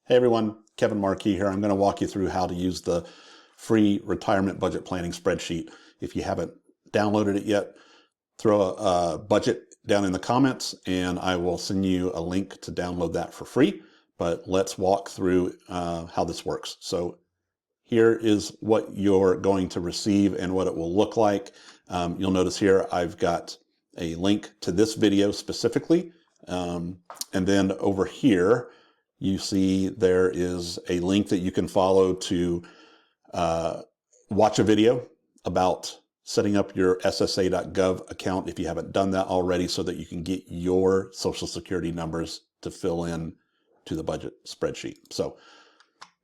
Hey everyone, Kevin Markey here. I'm going to walk you through how to use the free retirement budget planning spreadsheet. If you haven't downloaded it yet, throw a budget down in the comments and I will send you a link to download that for free. But let's walk through how this works. So here is what you're going to receive and what it will look like. You'll notice here I've got a link to this video specifically. And then over here, you see there is a link that you can follow to watch a video about setting up your SSA.gov account if you haven't done that already, so that you can get your Social Security numbers to fill in to the budget spreadsheet. So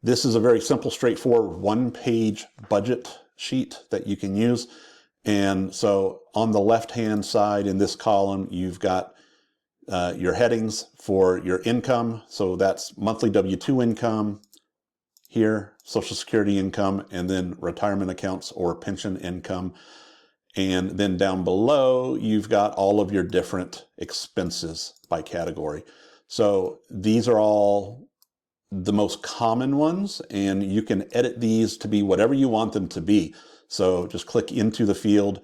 this is a very simple, straightforward one-page budget sheet that you can use. And so on the left-hand side in this column, you've got your headings for your income. So that's monthly W-2 income here, Social Security income, and then retirement accounts or pension income. And then down below, you've got all of your different expenses by category. So these are all the most common ones, and you can edit these to be whatever you want them to be. So just click into the field,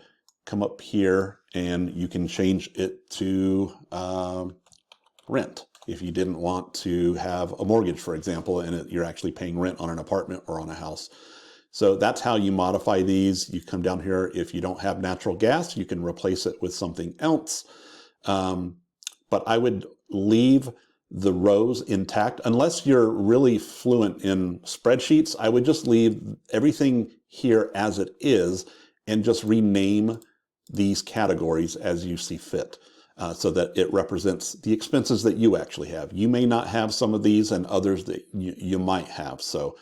come up here, and you can change it to rent if you didn't want to have a mortgage, for example, and you're actually paying rent on an apartment or on a house. So that's how you modify these. You come down here. If you don't have natural gas, you can replace it with something else. But I would leave the rows intact. Unless you're really fluent in spreadsheets, I would just leave everything here as it is and just rename these categories as you see fit, so that it represents the expenses that you actually have. You may not have some of these and others that you might have. So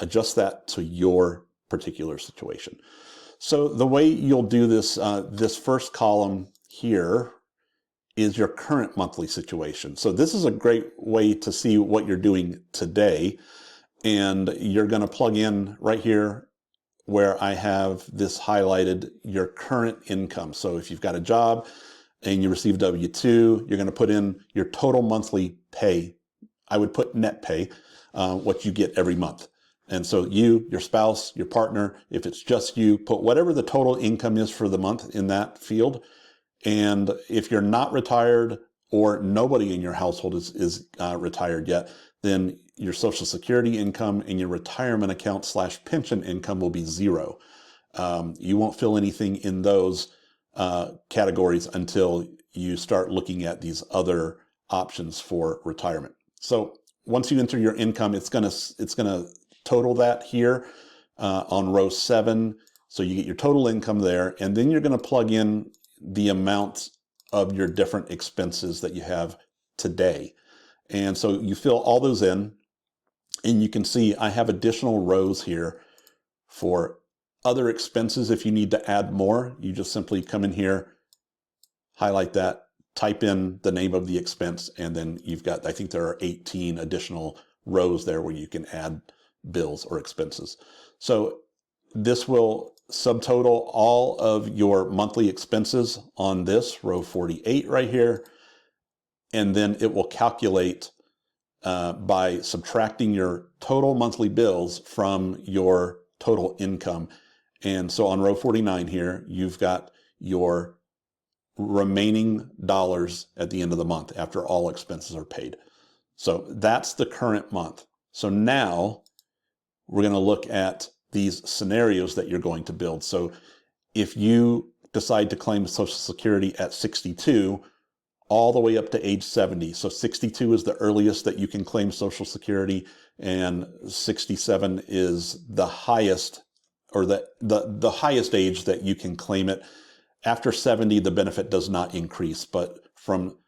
adjust that to your particular situation. So the way you'll do this, this first column here is your current monthly situation. So this is a great way to see what you're doing today. And you're going to plug in right here where I have this highlighted, your current income. So if you've got a job and you receive W-2, you're going to put in your total monthly pay. I would put net pay, what you get every month. And so you, your spouse, your partner, if it's just you, put whatever the total income is for the month in that field. And if you're not retired or nobody in your household is retired yet, then your Social Security income and your retirement account / pension income will be 0. You won't fill anything in those categories until you start looking at these other options for retirement. So once you enter your income, it's gonna total that here on row 7. So you get your total income there, and then you're going to plug in the amount of your different expenses that you have today. And so you fill all those in, and you can see I have additional rows here for other expenses. If you need to add more, you just simply come in here, highlight that, type in the name of the expense, and then you've got, I think there are 18 additional rows there where you can add bills or expenses. So this will subtotal all of your monthly expenses on this row 48 right here. And then it will calculate by subtracting your total monthly bills from your total income. And so on row 49 here, you've got your remaining dollars at the end of the month after all expenses are paid. So that's the current month. So now we're going to look at these scenarios that you're going to build. So if you decide to claim Social Security at 62, all the way up to age 70. So 62 is the earliest that you can claim Social Security, and 67 is the highest, or the highest age that you can claim it. After 70, the benefit does not increase, but from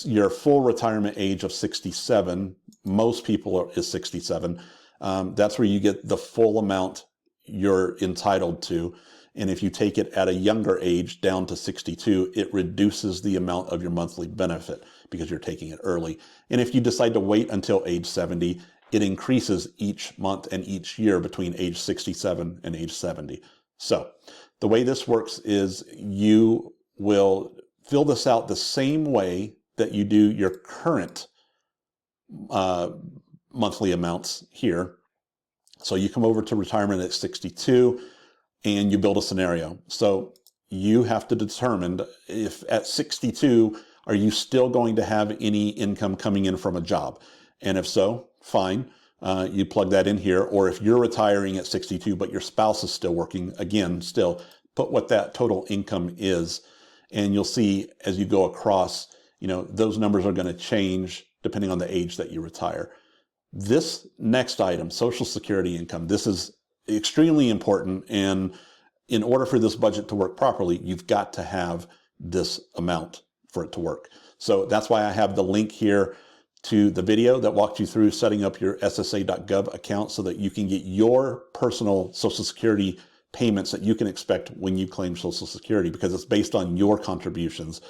your full retirement age of 67, most people is 67. That's where you get the full amount you're entitled to. And if you take it at a younger age down to 62, it reduces the amount of your monthly benefit because you're taking it early. And if you decide to wait until age 70, it increases each month and each year between age 67 and age 70. So the way this works is you will fill this out the same way that you do your current monthly amounts here. So you come over to retirement at 62 and you build a scenario. So you have to determine if at 62, are you still going to have any income coming in from a job? And if so, fine. You plug that in here. Or if you're retiring at 62, but your spouse is still working, again, still put what that total income is. And you'll see as you go across, those numbers are going to change depending on the age that you retire. This next item, Social Security income, this is extremely important. And in order for this budget to work properly, you've got to have this amount for it to work. So that's why I have the link here to the video that walked you through setting up your SSA.gov account so that you can get your personal Social Security payments that you can expect when you claim Social Security, because it's based on your contributions.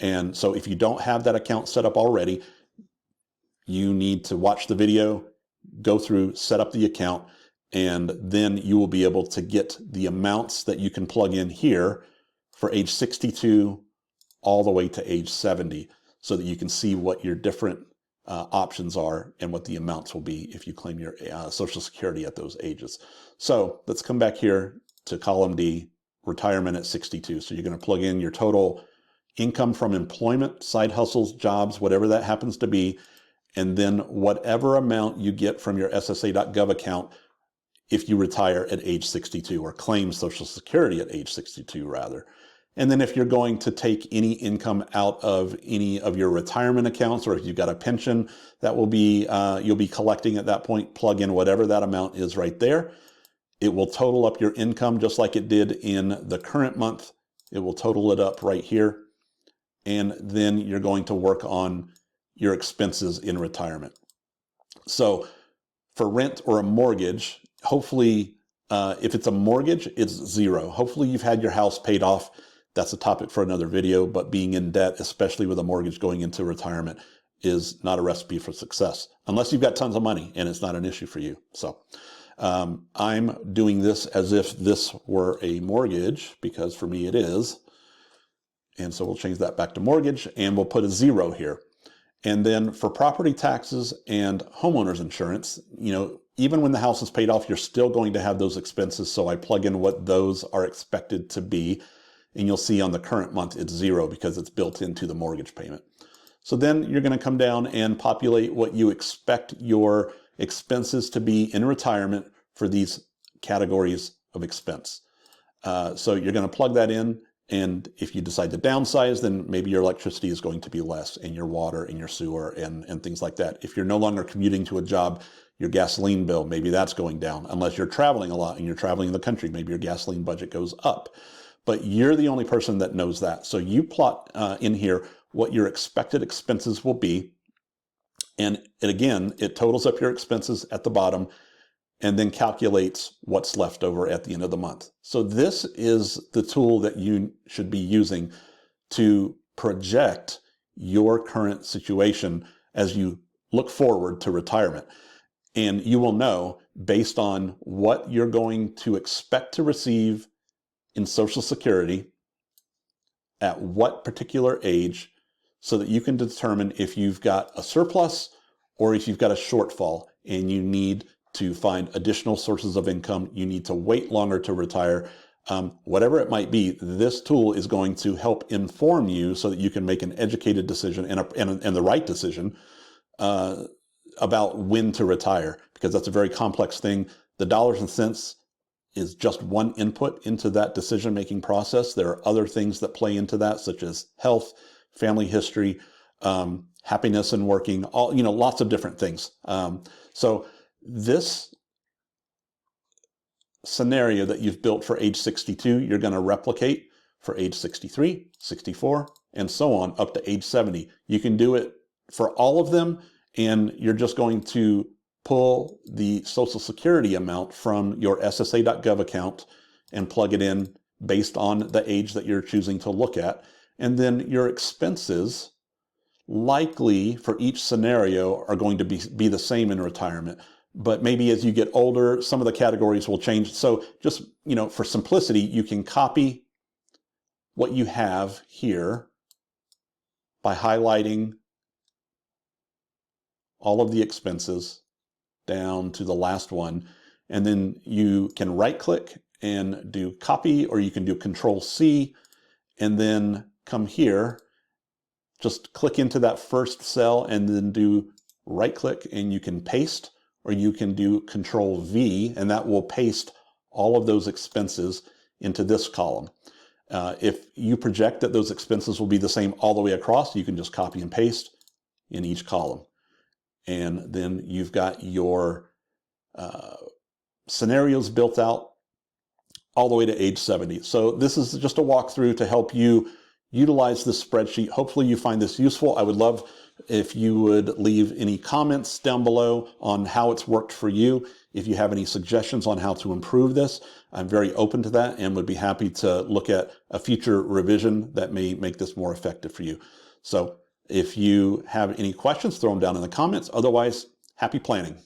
And so if you don't have that account set up already, you need to watch the video, go through, set up the account, and then you will be able to get the amounts that you can plug in here for age 62 all the way to age 70, so that you can see what your different options are and what the amounts will be if you claim your Social Security at those ages. So let's come back here to column D, retirement at 62. So you're going to plug in your total income from employment, side hustles, jobs, whatever that happens to be, and then whatever amount you get from your SSA.gov account if you retire at age 62, or claim Social Security at age 62 rather. And then if you're going to take any income out of any of your retirement accounts, or if you've got a pension, that will be, you'll be collecting at that point, plug in whatever that amount is right there. It will total up your income just like it did in the current month. It will total it up right here. And then you're going to work on your expenses in retirement. So for rent or a mortgage, hopefully, if it's a mortgage, it's zero. Hopefully you've had your house paid off. That's a topic for another video, but being in debt, especially with a mortgage going into retirement, is not a recipe for success, unless you've got tons of money and it's not an issue for you. So I'm doing this as if this were a mortgage, because for me it is. And so we'll change that back to mortgage, and we'll put a 0 here. And then for property taxes and homeowners insurance, even when the house is paid off, you're still going to have those expenses. So I plug in what those are expected to be. And you'll see on the current month, it's 0 because it's built into the mortgage payment. So then you're going to come down and populate what you expect your expenses to be in retirement for these categories of expense. So you're going to plug that in. And if you decide to downsize, then maybe your electricity is going to be less, and your water and your sewer and things like that. If you're no longer commuting to a job, your gasoline bill, maybe that's going down. Unless you're traveling a lot and you're traveling in the country, maybe your gasoline budget goes up. But you're the only person that knows that. So you plot in here what your expected expenses will be. And again, it totals up your expenses at the bottom and then calculates what's left over at the end of the month. So this is the tool that you should be using to project your current situation as you look forward to retirement. And you will know, based on what you're going to expect to receive in Social Security at what particular age, so that you can determine if you've got a surplus or if you've got a shortfall and you need to find additional sources of income, you need to wait longer to retire. Whatever it might be, this tool is going to help inform you so that you can make an educated decision and the right decision about when to retire, because that's a very complex thing. The dollars and cents is just one input into that decision-making process. There are other things that play into that, such as health, family history, happiness in working, lots of different things. So this scenario that you've built for age 62, you're going to replicate for age 63, 64, and so on up to age 70. You can do it for all of them, and you're just going to pull the Social Security amount from your SSA.gov account and plug it in based on the age that you're choosing to look at. And then your expenses, likely for each scenario, are going to be the same in retirement. But maybe as you get older, some of the categories will change. So just, for simplicity, you can copy what you have here by highlighting all of the expenses down to the last one. And then you can right click and do copy, or you can do Control C and then come here, just click into that first cell and then do right click and you can paste, or you can do Control V and that will paste all of those expenses into this column. If you project that those expenses will be the same all the way across, you can just copy and paste in each column. And then you've got your scenarios built out all the way to age 70. So this is just a walkthrough to help you utilize this spreadsheet. Hopefully you find this useful. I would love if you would leave any comments down below on how it's worked for you. If you have any suggestions on how to improve this, I'm very open to that and would be happy to look at a future revision that may make this more effective for you. So if you have any questions, throw them down in the comments. Otherwise, happy planning.